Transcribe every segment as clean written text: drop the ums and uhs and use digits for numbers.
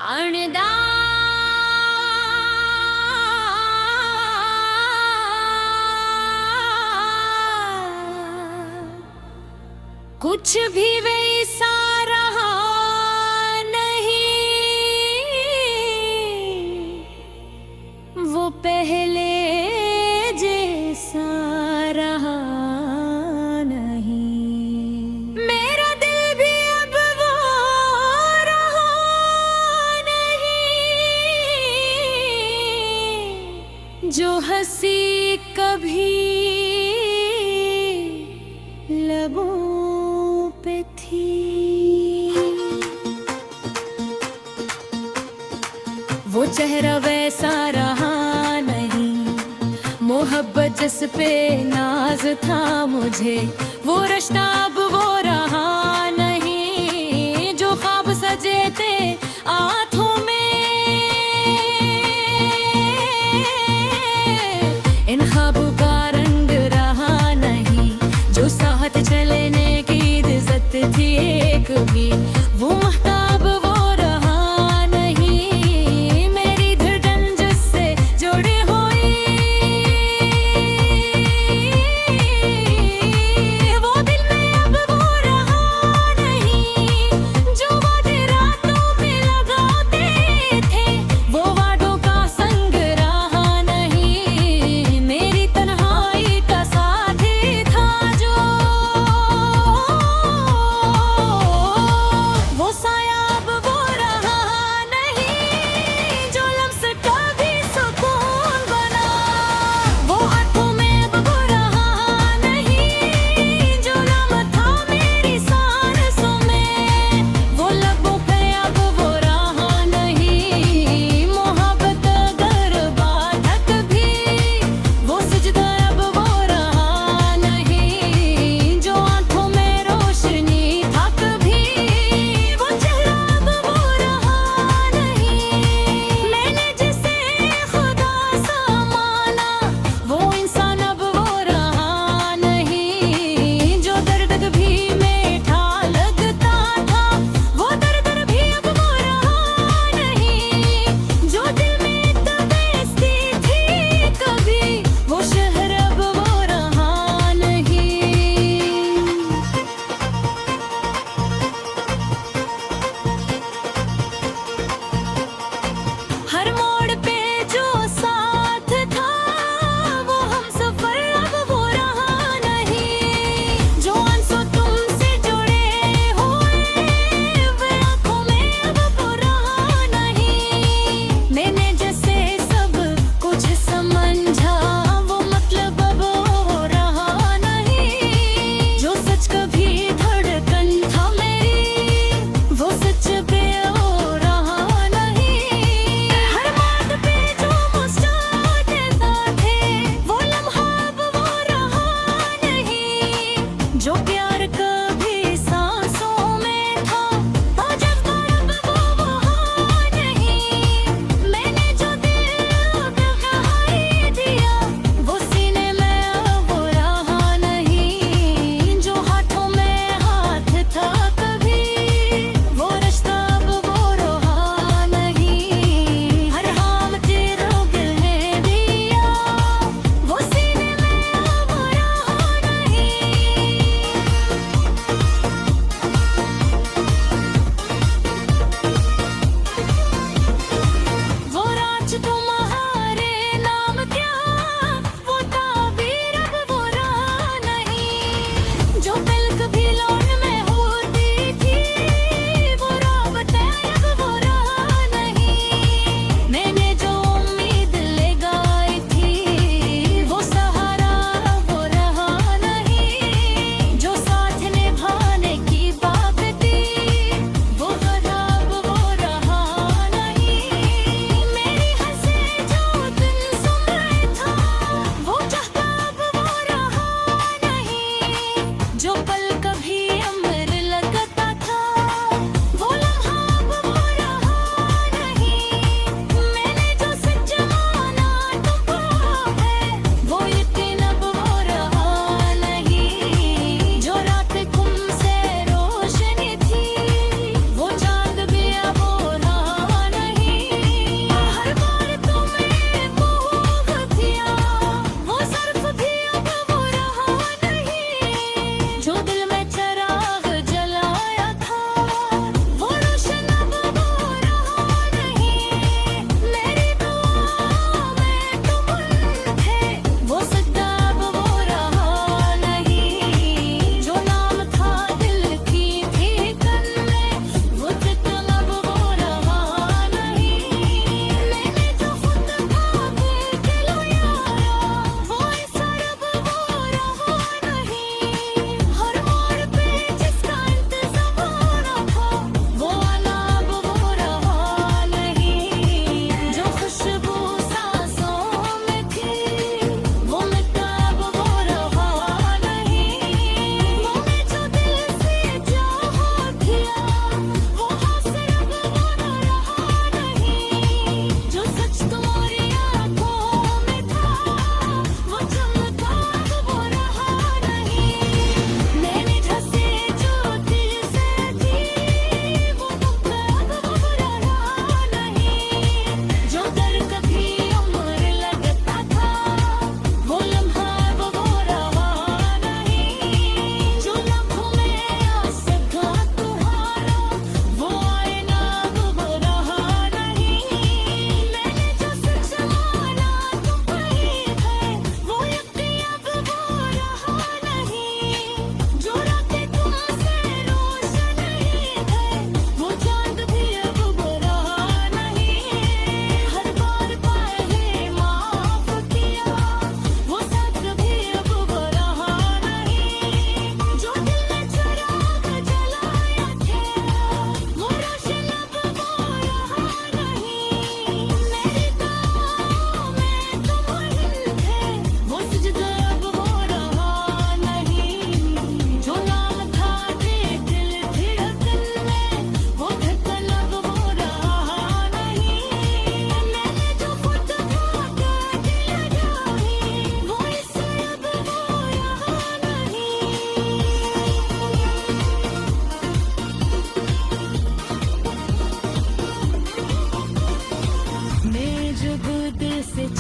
अणदा कुछ भी वैसा रहा नहीं, वो पहले जैसा रहा नहीं। मेरा दिल भी अब वो रहा नहीं, जो हंसी कभी लबों पे थी। वो चेहरा वैसा रहा नहीं, मोहब्बत जिस पे नाज था मुझे, वो रिश्ता अब वो रहा नहीं, जो ख्वाब सजे थे आँखों में, इन ख्वाबों का रंग रहा नहीं, जो साथ चलने की इज्जत थी एक भी, वो महताब वो रहा नहीं, मेरी धड़कन जिससे जुड़ी हुई, वो दिल में अब वो रहा नहीं, जो वादे रातों में लगाते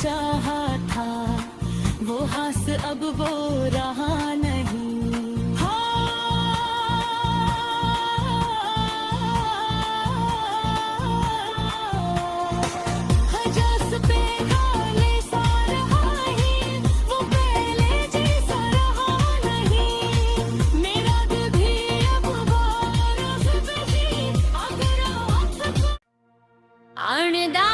चाहा था वो हास अब वो रहा नहीं। हजास पे खाली सा रहा ही वो पहले जैसा रहा नहीं। मेरा दिल भी अब वो रोज बजी अगर आपको आणदा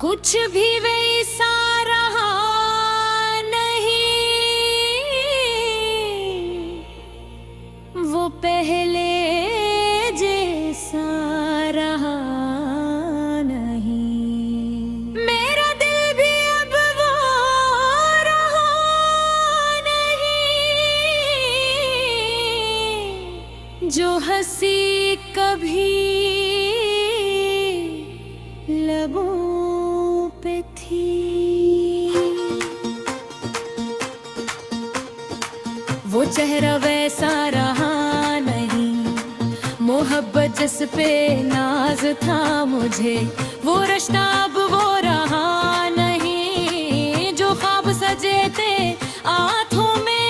कुछ भी वैसा रहा नहीं वो पहले जैसा रहा नहीं। मेरा दिल भी अब वो रहा नहीं जो हंसी कभी लबों पे थी। वो चेहरा वैसा रहा नहीं, मोहब्बत जिस पे नाज था मुझे वो रिश्ता अब वो रहा नहीं। जो ख्वाब सजे थे आँखों में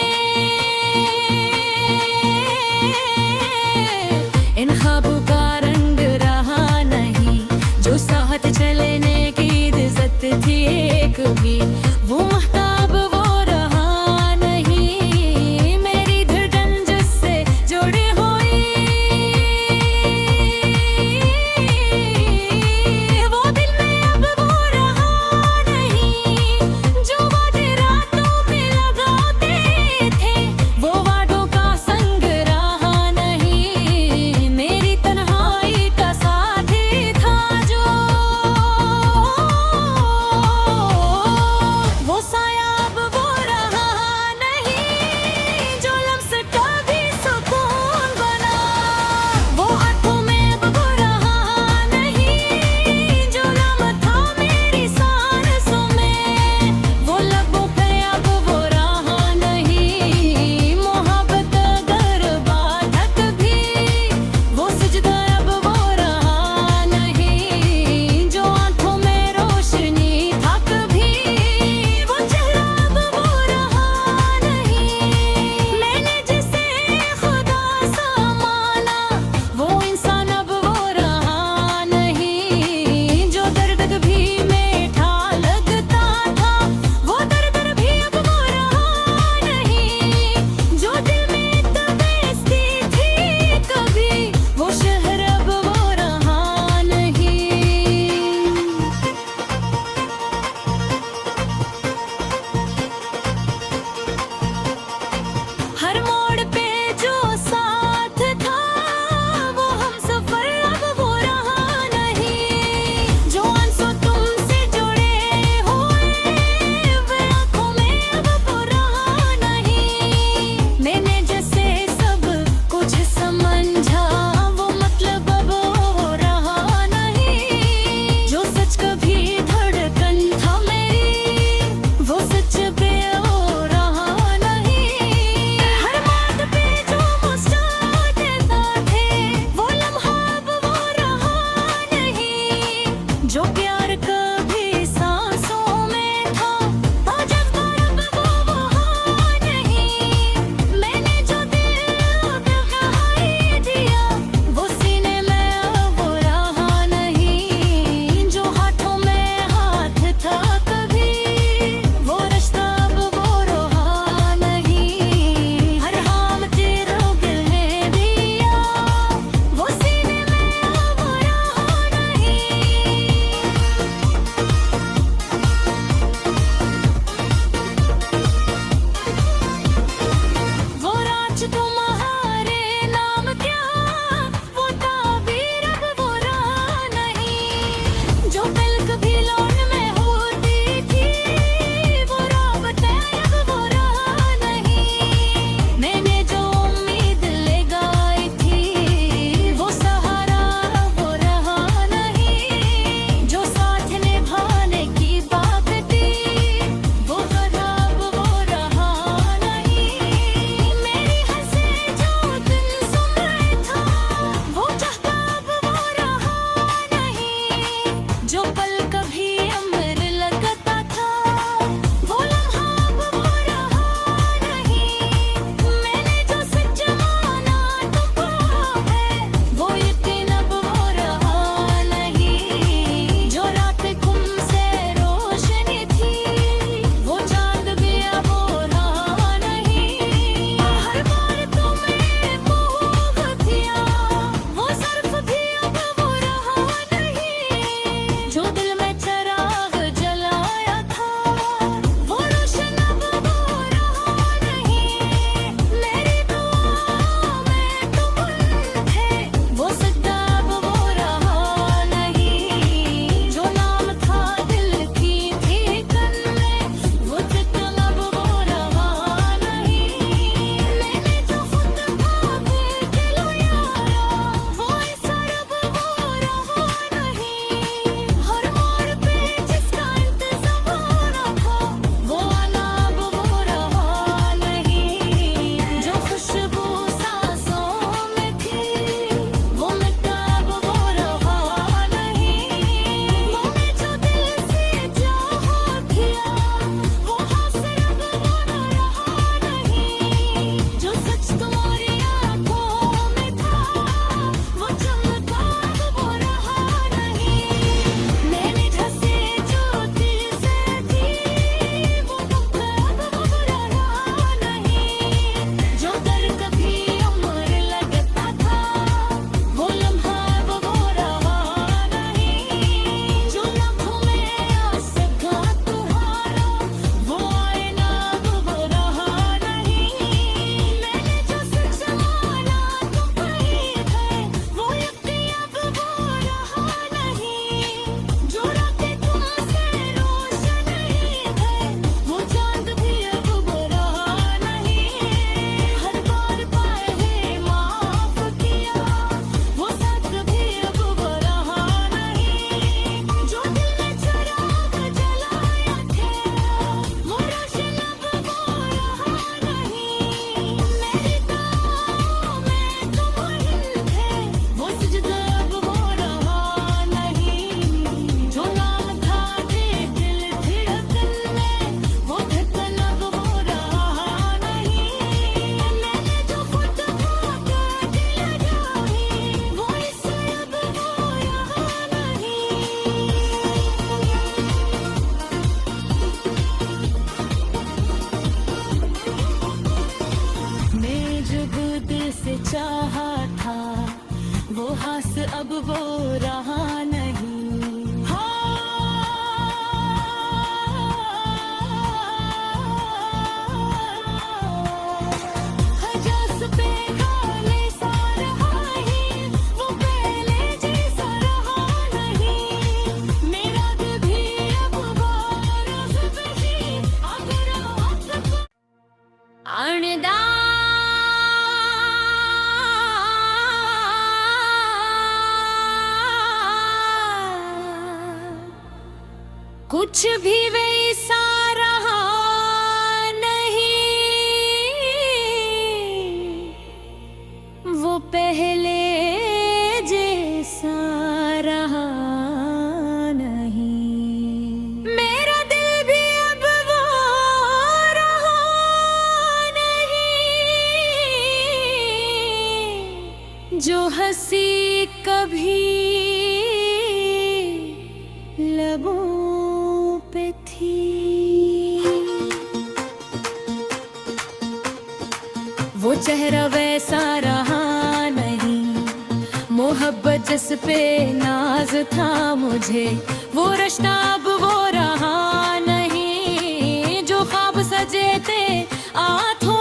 इन ख्वाबों का रंग रहा नहीं। जो साथ चलने की इज्जत थी एक भी वो महताब वो रहा नहीं। मेरी धड़कन जिससे जुड़ी हुई वो दिल में अब वो रहा नहीं। जो वादे रातों में लगाते अब वो रहा नहीं। हजस पे खाली सा रहा ही, वो पहले जैसा रहा नहीं। मेरा दिल भी अब वो रोज बही, अगर वक्त आणदा कुछ भी वैसा रहा नहीं, वो पहले जैसा रहा नहीं। मेरा दिल भी अब वो रहा नहीं, जो हंसी कभी लबों पे थी। वो चेहरा वैसा रहा नहीं, मोहब्बत जिस पे नाज था मुझे, वो रिश्ता अब वो रहा नहीं। जो ख्वाब सजे थे आँखों